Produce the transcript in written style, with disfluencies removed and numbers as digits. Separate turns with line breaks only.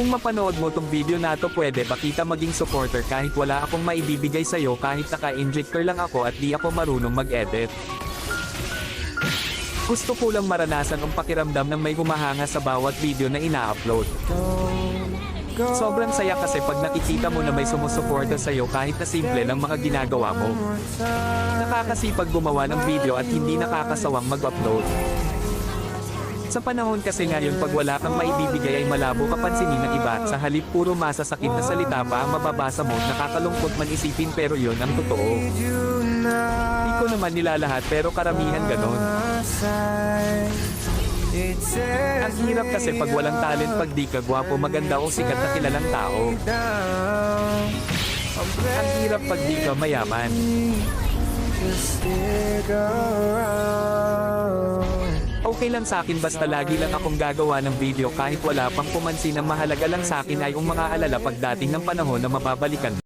Kung mapanood mo tong video na to, pwede ba kita maging supporter kahit wala akong maibibigay sa'yo, kahit naka-injector lang ako at di ako marunong mag-edit. Gusto ko lang maranasan ang pakiramdam ng may humahanga sa bawat video na ina-upload. Sobrang saya kasi pag nakikita mo na may sumusuporta sa'yo kahit na simple lang mga ginagawa mo. Nakakasipag gumawa ng video at hindi nakakasawang mag-upload. Sa panahon kasi ngayon, pag wala kang maibibigay ay malabo kapansinin ng iba, sa halip puro masasakit na salita pa ang mababasa mo, nakakalungkot man isipin pero yon ang totoo. Di ko naman nilalahat pero karamihan ganon. Ang hirap kasi pag walang talent, pag di ka gwapo, maganda o sikat na kilalang tao. Ang hirap pag di ka mayaman. Okay lang sa akin basta lagi lang akong gagawa ng video kahit wala pang pumansin. Ang mahalaga lang sa akin ay ang mga alala pagdating ng panahon na mababalikan.